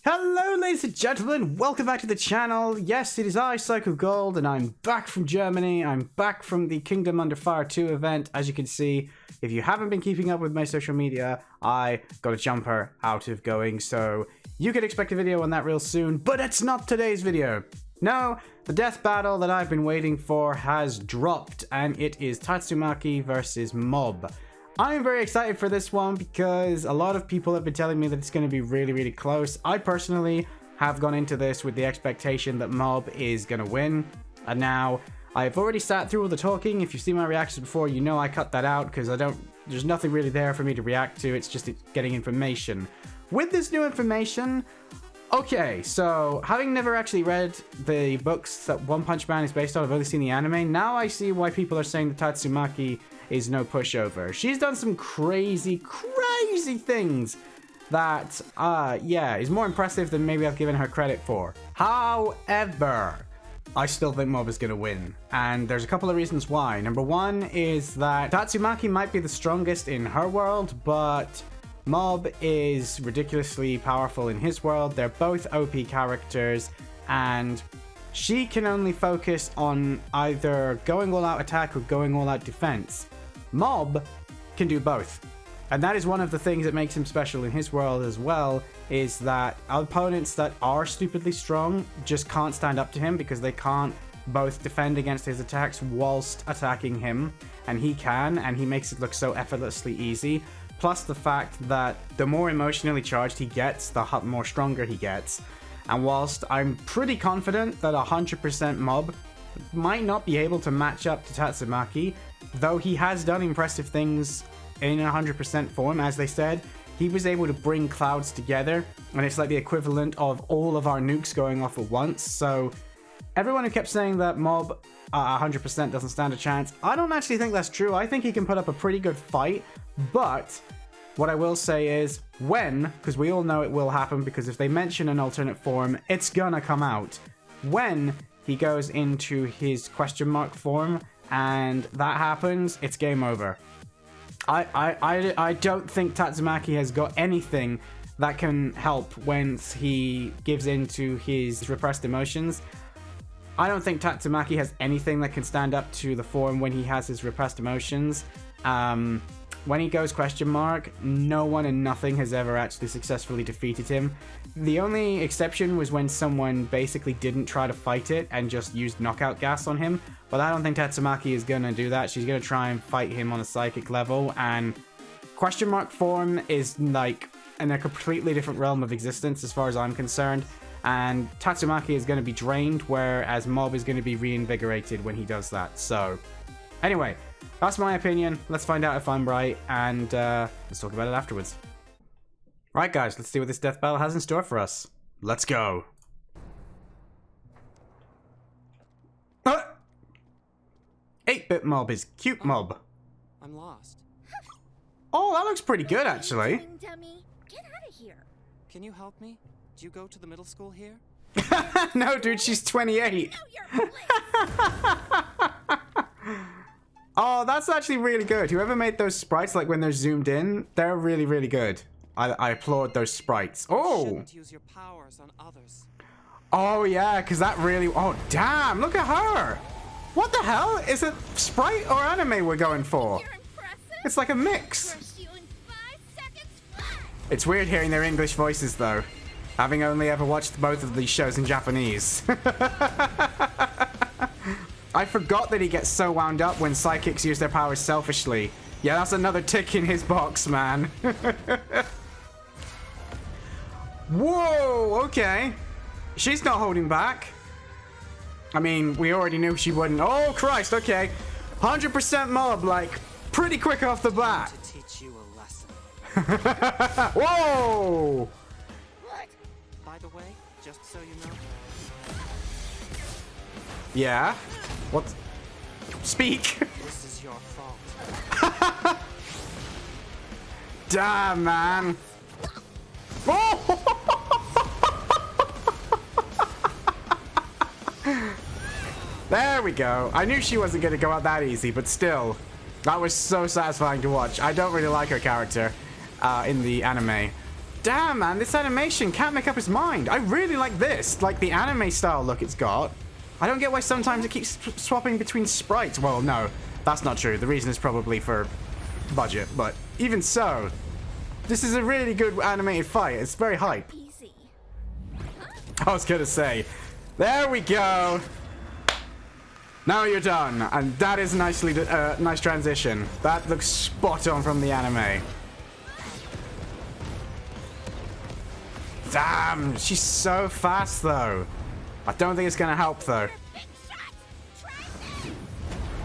Hello ladies and gentlemen, welcome back to the channel. Yes, it is I, Psycho Gold, and I'm back from Germany. I'm back from the Kingdom Under Fire 2 event. As you can see, if you haven't been keeping up with my social media, I got a jumper out of going, so you can expect a video on that real soon, but it's not today's video. No, the death battle that I've been waiting for has dropped, and it is Tatsumaki versus Mob. I'm very excited for this one because a lot of people have been telling me that it's going to be really close. I personally have gone into this with the expectation that Mob is going to win. And now I've already sat through all the talking. If you've seen my reactions before, you know I cut that out because there's nothing really there for me to react to. It's just getting information. With this new information, okay, so having never actually read the books that One Punch Man is based on, I've only seen the anime. Now I see why people are saying that Tatsumaki is no pushover. She's done some crazy things that, yeah, is more impressive than maybe I've given her credit for. However, I still think Mob is going to win. And there's a couple of reasons why. Number one is that Tatsumaki might be the strongest in her world, but Mob is ridiculously powerful in his world. They're both OP characters, and she can only focus on either going all out attack or going all out defense. Mob can do both. And that is one of the things that makes him special in his world as well, is that opponents that are stupidly strong just can't stand up to him because they can't both defend against his attacks whilst attacking him. And he can, and he makes it look so effortlessly easy. Plus the fact that the more emotionally charged he gets, the more stronger he gets. And whilst I'm pretty confident that 100% Mob might not be able to match up to Tatsumaki, though he has done impressive things in 100% form, as they said. He was able to bring clouds together, and it's like the equivalent of all of our nukes going off at once. So everyone who kept saying that Mob 100% doesn't stand a chance, I don't actually think that's true. I think he can put up a pretty good fight, but what I will say is when, because we all know it will happen, because if they mention an alternate form, it's gonna come out. When he goes into his question mark form and that happens, it's game over. I don't think Tatsumaki has got anything that can help when he gives into his repressed emotions. I don't think Tatsumaki has anything that can stand up to the form when he has his repressed emotions. When he goes question mark, no one and nothing has ever actually successfully defeated him. The only exception was when someone basically didn't try to fight it and just used knockout gas on him. But I don't think Tatsumaki is going to do that. She's going to try and fight him on a psychic level. And question mark form is like in a completely different realm of existence as far as I'm concerned. And Tatsumaki is going to be drained, whereas Mob is going to be reinvigorated when he does that. So anyway, that's my opinion. Let's find out if I'm right, and let's talk about it afterwards. Right, guys, let's see what this death battle has in store for us. Let's go. 8-bit Mob is cute Mob. I'm lost. Oh, that looks pretty good, actually. Dummy, get out of here. Can you help me? Do you go to the middle school here? No, dude, she's 28. Oh, that's actually really good. Whoever made those sprites, like when they're zoomed in, they're really good. I applaud those sprites. Oh! You shouldn't use your powers on others. Oh, yeah, because that really... Oh, damn, look at her! What the hell? Is it sprite or anime we're going for? It's like a mix. It's weird hearing their English voices, though, having only ever watched both of these shows in Japanese. I forgot that he gets so wound up when psychics use their powers selfishly. Yeah, that's another tick in his box, man. Whoa, okay. She's not holding back. I mean, we already knew she wouldn't. Oh, Christ, okay. 100% Mob, like, pretty quick off the bat. To teach you a lesson. Whoa! What? By the way, just so you know. Yeah? What? Speak! This is your fault. Damn, man. Oh! There we go. I knew she wasn't going to go out that easy, but still. That was so satisfying to watch. I don't really like her character in the anime. Damn, man, this animation can't make up its mind. I really like this, like the anime style look it's got. I don't get why sometimes it keeps swapping between sprites. Well, no, that's not true. The reason is probably for budget, but even so, this is a really good animated fight. It's very hype. Easy. I was gonna say, there we go. Now you're done, and that is nicely, nice transition. That looks spot on from the anime. Damn, she's so fast though. I don't think it's gonna help though.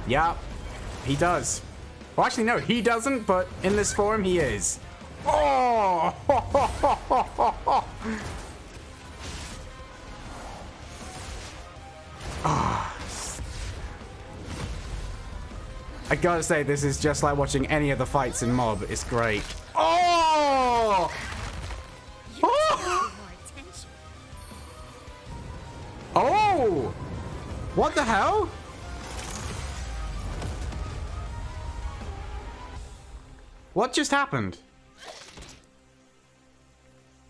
Yep, he does. Well, actually, no, he doesn't, but in this form, he is. Oh! I gotta say, this is just like watching any of the fights in Mob. It's great. Oh! Oh! Oh! What the hell? What just happened?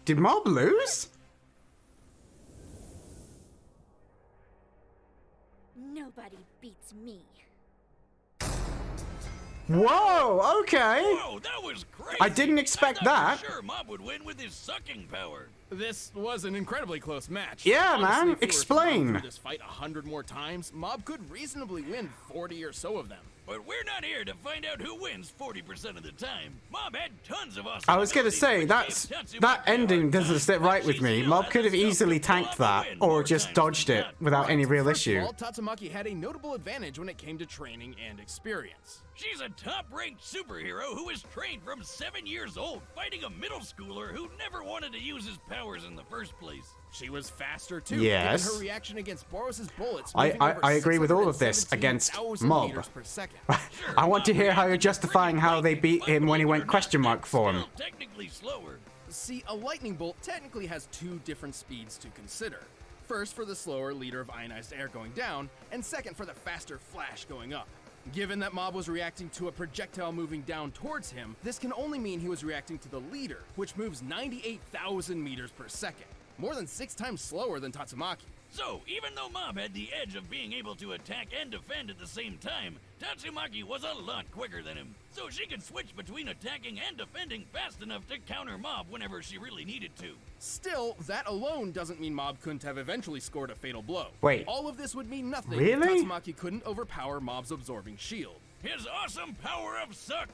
Did Mob lose? Nobody beats me. Whoa, okay. Whoa, that was crazy. I didn't expect I thought that. for sure Mob would win with his sucking power. This was an incredibly close match. Yeah, Honestly, man, if we were to explain. run through this fight 100 more times, Mob could reasonably win 40 or so of them. But we're not here to find out who wins 40% of the time. Mob had tons of awesome I was gonna abilities, say, which that gave Tatsumaki that a ending hard doesn't time, sit but right with she me. still Mob had could have enough easily to pull tanked off the that, win or more just times dodged than it not. without any real First issue. of all, Tatsumaki had a notable advantage when it came to training and experience. She's a top-ranked superhero who was trained from 7 years old, fighting a middle schooler who never wanted to use his powers in the first place. She was faster too. Yes. Given her reaction against Boros's bullets. I moving over agree with all of this against 617,000 Mob. meters per second. I want to hear how you're justifying how they beat him when he went question mark form. Still technically slower. See, a lightning bolt technically has two different speeds to consider. First for the slower liter of ionized air going down, and second for the faster flash going up. Given that Mob was reacting to a projectile moving down towards him, this can only mean he was reacting to the leader, which moves 98,000 meters per second. More than 6 times slower than Tatsumaki. So, even though Mob had the edge of being able to attack and defend at the same time, Tatsumaki was a lot quicker than him. So she could switch between attacking and defending fast enough to counter Mob whenever she really needed to. Still, that alone doesn't mean Mob couldn't have eventually scored a fatal blow. Wait. All of this would mean nothing Really? if Tatsumaki couldn't overpower Mob's absorbing shield. His awesome power of suck!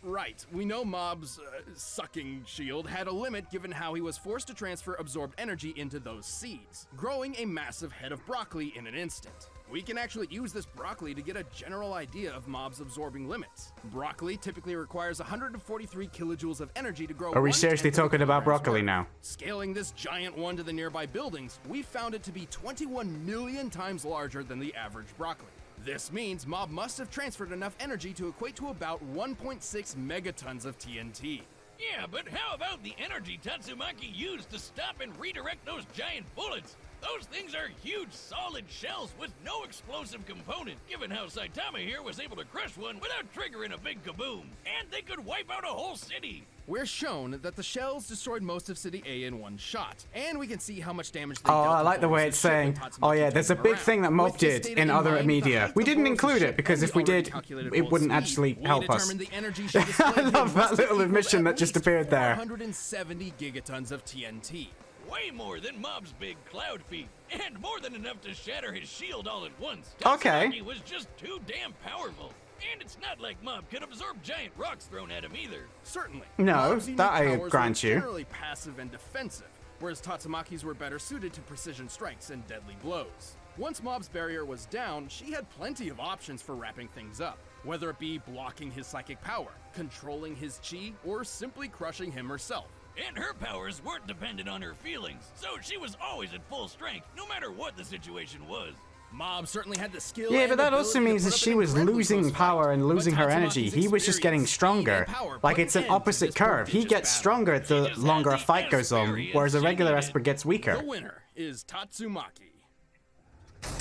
Right, we know Mob's sucking shield had a limit given how he was forced to transfer absorbed energy into those seeds, growing a massive head of broccoli in an instant. We can actually use this broccoli to get a general idea of Mob's absorbing limits. Broccoli typically requires 143 kilojoules of energy to grow. Are we 1/10 seriously of a talking about kilogram's broccoli worth. now? Scaling this giant one to the nearby buildings, we found it to be 21 million times larger than the average broccoli. This means Mob must have transferred enough energy to equate to about 1.6 megatons of TNT. Yeah, but how about the energy Tatsumaki used to stop and redirect those giant bullets? Those things are huge, solid shells with no explosive component, given how Saitama here was able to crush one without triggering a big kaboom. And they could wipe out a whole city. We're shown that the shells destroyed most of City A in one shot, and we can see how much damage they Oh, dealt I to like the way Boros' it's ship when saying, Tatsumaki oh yeah, turned there's a them big around. thing that Mob With this did data in other mind, the media. height We of didn't Boros' include ship it because and if we the already did, calculated it bullet wouldn't speed, actually we help us. determined the energy she displayed I here love that must have little equaled admission at that just least appeared there. 470 gigatons of TNT. Way more than Mob's big cloud feet, and more than enough to shatter his shield all at once. Okay. Tatsumaki was just too damn powerful. And it's not like Mob could absorb giant rocks thrown at him either. Certainly. No, Mob's unique that I powers grant were you. generally passive and defensive, whereas Tatsumaki's were better suited to precision strikes and deadly blows. Once Mob's barrier was down, she had plenty of options for wrapping things up, whether it be blocking his psychic power, controlling his chi, or simply crushing him herself. And her powers weren't dependent on her feelings, so she was always at full strength, no matter what the situation was. Mob certainly had the skill. Yeah, and but that also ability to means put that up she an was incredibly losing close power fight. and losing But her energy. Tatsumaki's He was just getting experience, speed, stronger. and power Like put it's an an end to opposite this curve. He prodigious gets battle. stronger She the just longer a had the fight goes on, experience whereas a she regular needed. Esper gets The weaker. winner is Tatsumaki.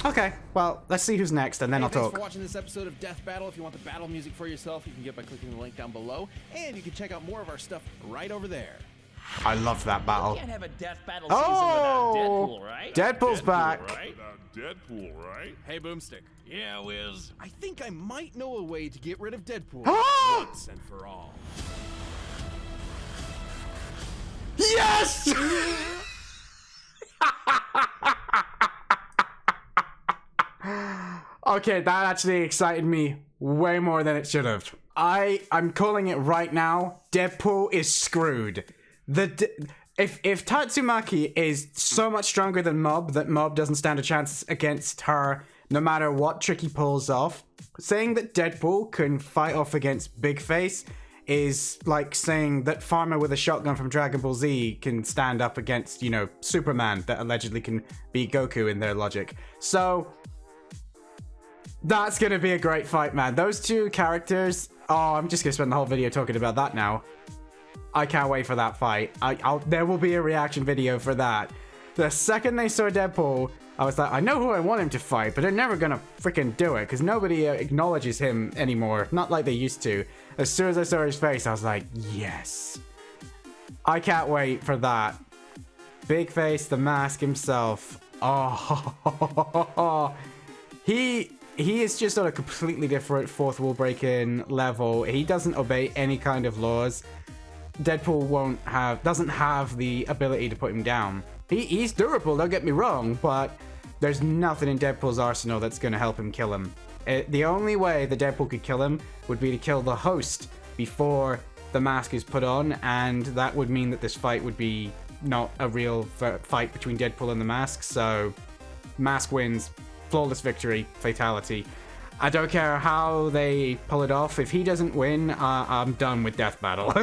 Okay, well, let's see who's next and then I'll Thanks for talk. watching this episode of Death Battle. If you want the battle music for yourself, you can get it by clicking the link down below, and you can check out more of our stuff right over there. I love that battle. Can't have a death battle Oh! season without Deadpool, right? Deadpool's back. Right? Deadpool, right? Hey, Boomstick. Yeah, Wiz. I think I might know a way to get rid of Deadpool Ah! once and for all. Yes! Okay, that actually excited me way more than it should have. I'm calling it right now. Deadpool is screwed. If Tatsumaki is so much stronger than Mob that Mob doesn't stand a chance against her no matter what trick he pulls off, saying that Deadpool can fight off against Big Face is like saying that Farmer with a shotgun from Dragon Ball Z can stand up against, you know, Superman that allegedly can beat Goku in their logic. So that's gonna be a great fight, man. Those two characters, oh, I'm just gonna spend the whole video talking about that now. I can't wait for that fight. There will be a reaction video for that. The second they saw Deadpool, I was like, I know who I want him to fight, but they're never gonna freaking do it because nobody acknowledges him anymore. Not like they used to. As soon as I saw his face, I was like, yes. I can't wait for that. Big Face, the Mask himself. Oh, he is just on a completely different fourth wall breaking level. He doesn't obey any kind of laws. Deadpool doesn't have the ability to put him down. He's durable, don't get me wrong, but there's nothing in Deadpool's arsenal that's going to help him kill him. The only way the Deadpool could kill him would be to kill the host before the mask is put on, and that would mean that this fight would be not a real fight between Deadpool and the mask, so mask wins, flawless victory, fatality. I don't care how they pull it off. If he doesn't win, I'm done with Death Battle.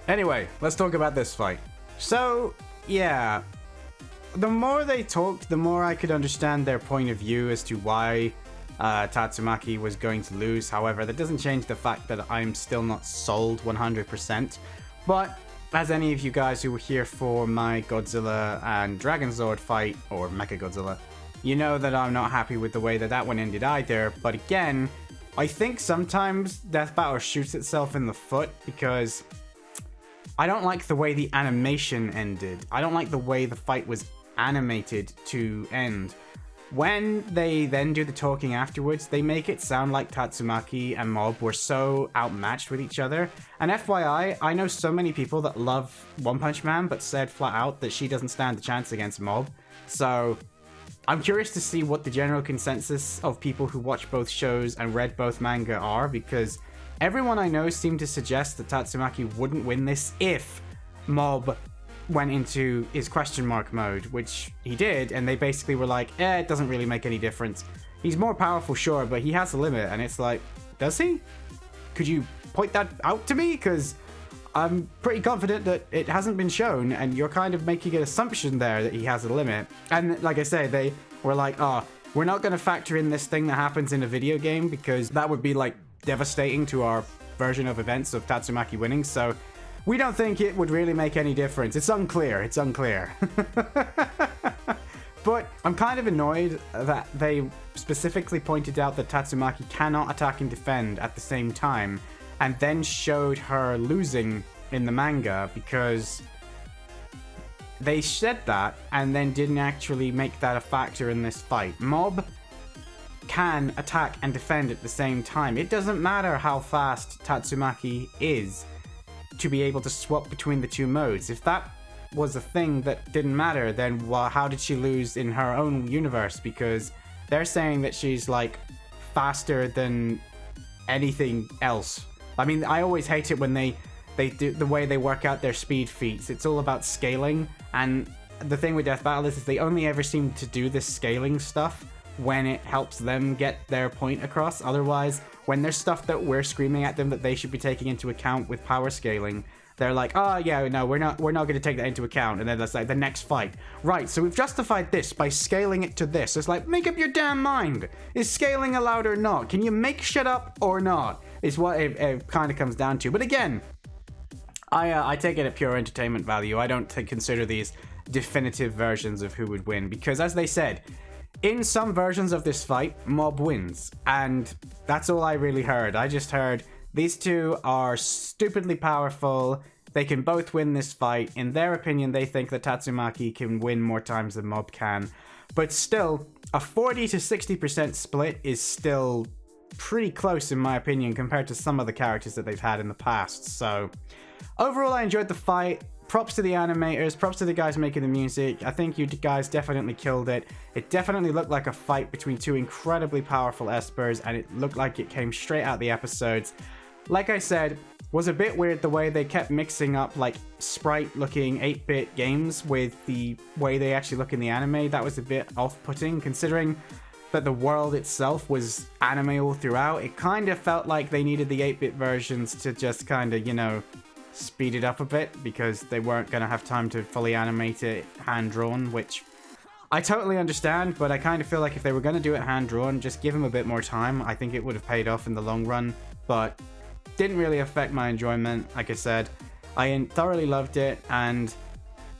Anyway, let's talk about this fight. So, yeah, the more they talked, the more I could understand their point of view as to why Tatsumaki was going to lose. However, that doesn't change the fact that I'm still not sold 100%. But as any of you guys who were here for my Godzilla and Dragonzord fight, or Mechagodzilla, you know that I'm not happy with the way that that one ended either. But again, I think sometimes Death Battle shoots itself in the foot because I don't like the way the animation ended. I don't like the way the fight was animated to end. When they then do the talking afterwards, they make it sound like Tatsumaki and Mob were so outmatched with each other. And FYI, I know so many people that love One Punch Man, but said flat out that she doesn't stand a chance against Mob. So I'm curious to see what the general consensus of people who watch both shows and read both manga are, because everyone I know seemed to suggest that Tatsumaki wouldn't win this if Mob went into his question mark mode, which he did, and they basically were like, it doesn't really make any difference. He's more powerful, sure, but he has a limit, and it's like, does he? Could you point that out to me? Because I'm pretty confident that it hasn't been shown, and you're kind of making an assumption there that he has a limit. And like I say, they were like, oh, we're not going to factor in this thing that happens in a video game, because that would be like devastating to our version of events of Tatsumaki winning, so we don't think it would really make any difference. It's unclear. It's unclear. But I'm kind of annoyed that they specifically pointed out that Tatsumaki cannot attack and defend at the same time, and then showed her losing in the manga, because they said that and then didn't actually make that a factor in this fight. Mob can attack and defend at the same time. It doesn't matter how fast Tatsumaki is to be able to swap between the two modes. If that was a thing that didn't matter, then how did she lose in her own universe? Because they're saying that she's like faster than anything else. I mean, I always hate it when they do the way they work out their speed feats. It's all about scaling, and the thing with Death Battle is they only ever seem to do this scaling stuff when it helps them get their point across. Otherwise, when there's stuff that we're screaming at them that they should be taking into account with power scaling, they're like, oh yeah, no, we're not going to take that into account. And then that's like the next fight. Right, so we've justified this by scaling it to this. It's like, make up your damn mind. Is scaling allowed or not? Can you make shit up or not? Is what it kind of comes down to. But again, I take it at pure entertainment value. I don't consider these definitive versions of who would win, because as they said, in some versions of this fight, Mob wins, and that's all I really heard. I just heard these two are stupidly powerful, They can both win this fight. In their opinion, they think that Tatsumaki can win more times than Mob can. But still, a 40 to 60% split is still pretty close in my opinion compared to some of the characters that they've had in the past. So overall, I enjoyed the fight. Props to the animators, props to the guys making the music. I think you guys definitely killed it. It definitely looked like a fight between two incredibly powerful Espers, and it looked like it came straight out the episodes. Like I said, was a bit weird the way they kept mixing up like sprite-looking 8-bit games with the way they actually look in the anime. That was a bit off-putting, considering that the world itself was anime all throughout. It kind of felt like they needed the 8-bit versions to just kind of, you know, speed it up a bit because they weren't going to have time to fully animate it hand-drawn, which I totally understand, but I kind of feel like if they were going to do it hand-drawn, just give them a bit more time. I think it would have paid off in the long run, but didn't really affect my enjoyment. Like I said, I thoroughly loved it, and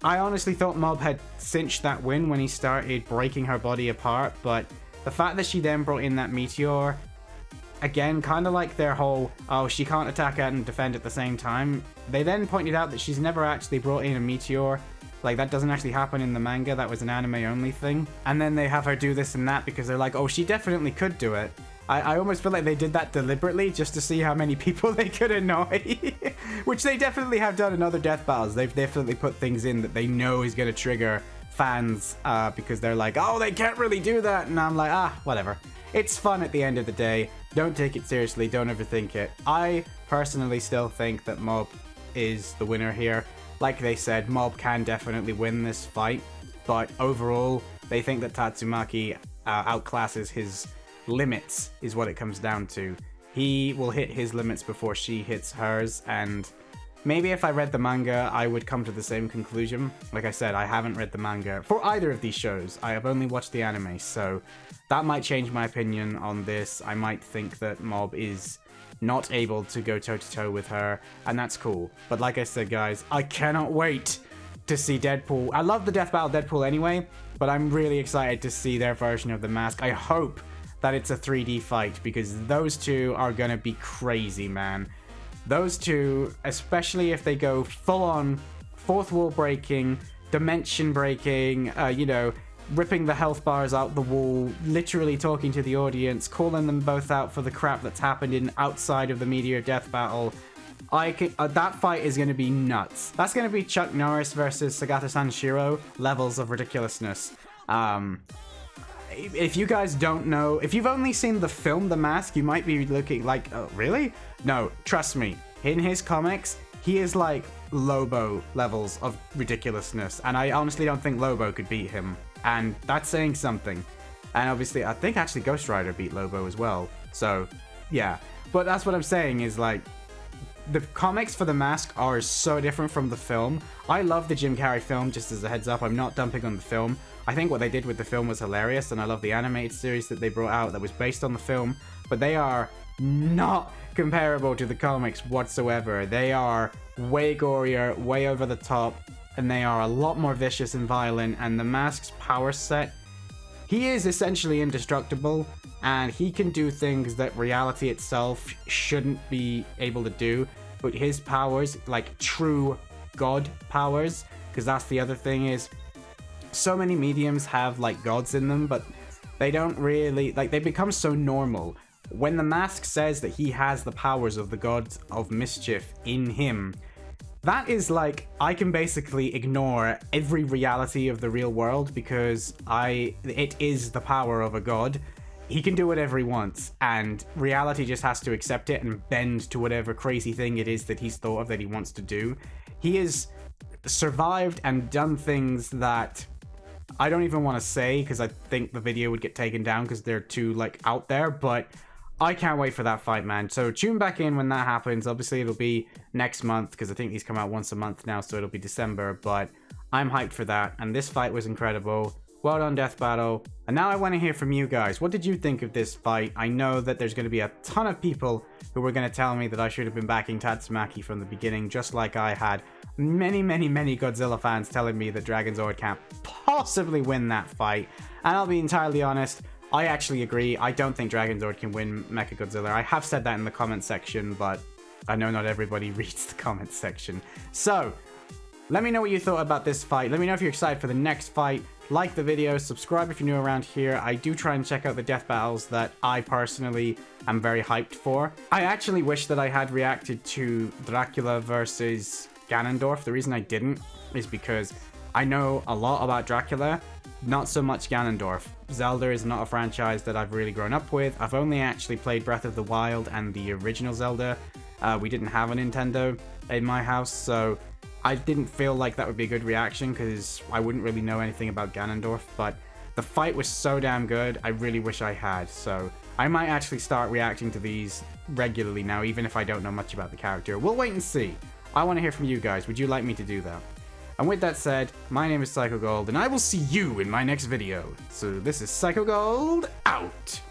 I honestly thought Mob had cinched that win when he started breaking her body apart, but the fact that she then brought in that meteor, again, kind of like their whole, oh, she can't attack and defend at the same time. They then pointed out that she's never actually brought in a meteor. Like, that doesn't actually happen in the manga. That was an anime-only thing. And then they have her do this and that because they're like, oh, she definitely could do it. I almost feel like they did that deliberately just to see how many people they could annoy. Which they definitely have done in other death battles. They've definitely put things in that they know is going to trigger fans because they're like, oh, they can't really do that. And I'm like, whatever. It's fun at the end of the day. Don't take it seriously. Don't overthink it. I personally still think that Mob is the winner here. Like they said, Mob can definitely win this fight. But overall, they think that Tatsumaki outclasses his limits is what it comes down to. He will hit his limits before she hits hers, and maybe if I read the manga, I would come to the same conclusion. Like I said, I haven't read the manga for either of these shows. I have only watched the anime, so that might change my opinion on this. I might think that Mob is not able to go toe-to-toe with her, and that's cool. But like I said, guys, I cannot wait to see Deadpool. I love the Death Battle Deadpool anyway, but I'm really excited to see their version of the mask. I hope that it's a 3D fight, because those two are gonna be crazy, man. Those two, especially if they go full-on fourth wall breaking, dimension breaking, you know, ripping the health bars out the wall, literally talking to the audience, calling them both out for the crap that's happened in outside of the Meteor Death Battle. That fight is going to be nuts. That's going to be Chuck Norris versus Sagata Sanshiro levels of ridiculousness. If you guys don't know, if you've only seen the film The Mask, you might be looking like, oh, really? No, trust me. In his comics, he is like Lobo levels of ridiculousness, and I honestly don't think Lobo could beat him, and that's saying something. And obviously, I think actually Ghost Rider beat Lobo as well, so yeah. But that's what I'm saying is, like, the comics for The Mask are so different from the film. I love the Jim Carrey film, just as a heads up. I'm not dumping on the film. I think what they did with the film was hilarious, and I love the animated series that they brought out that was based on the film, but they are not comparable to the comics whatsoever. They are way gorier, way over the top, and they are a lot more vicious and violent, and the Mask's power set, he is essentially indestructible, and he can do things that reality itself shouldn't be able to do, but his powers, like true god powers, because that's the other thing is, so many mediums have like gods in them, but they don't really, like, they become so normal. When the Mask says that he has the powers of the god of mischief in him, that is like, I can basically ignore every reality of the real world because it is the power of a god. He can do whatever he wants, and reality just has to accept it and bend to whatever crazy thing it is that he's thought of that he wants to do. He has survived and done things that I don't even want to say because I think the video would get taken down because they're too, like, out there, but I can't wait for that fight, man. So tune back in when that happens. Obviously, it'll be next month because I think these come out once a month now, so it'll be December, but I'm hyped for that, and this fight was incredible. Well done, Death Battle. And now I want to hear from you guys. What did you think of this fight? I know that there's going to be a ton of people who are going to tell me that I should have been backing Tatsumaki from the beginning, just like I had many Godzilla fans telling me that Dragonzord can't possibly win that fight. And I'll be entirely honest, I actually agree. I don't think Dragonzord can win Mechagodzilla. I have said that in the comment section, but I know not everybody reads the comments section. So, let me know what you thought about this fight. Let me know if you're excited for the next fight. Like the video, subscribe if you're new around here. I do try and check out the death battles that I personally am very hyped for. I actually wish that I had reacted to Dracula versus Ganondorf. The reason I didn't is because I know a lot about Dracula, not so much Ganondorf. Zelda is not a franchise that I've really grown up with. I've only actually played Breath of the Wild and the original Zelda. We didn't have a Nintendo in my house, so I didn't feel like that would be a good reaction because I wouldn't really know anything about Ganondorf, but the fight was so damn good, I really wish I had. So I might actually start reacting to these regularly now, even if I don't know much about the character. We'll wait and see. I want to hear from you guys. Would you like me to do that? And with that said, my name is Psycho Gold, and I will see you in my next video. So this is Psycho Gold, out!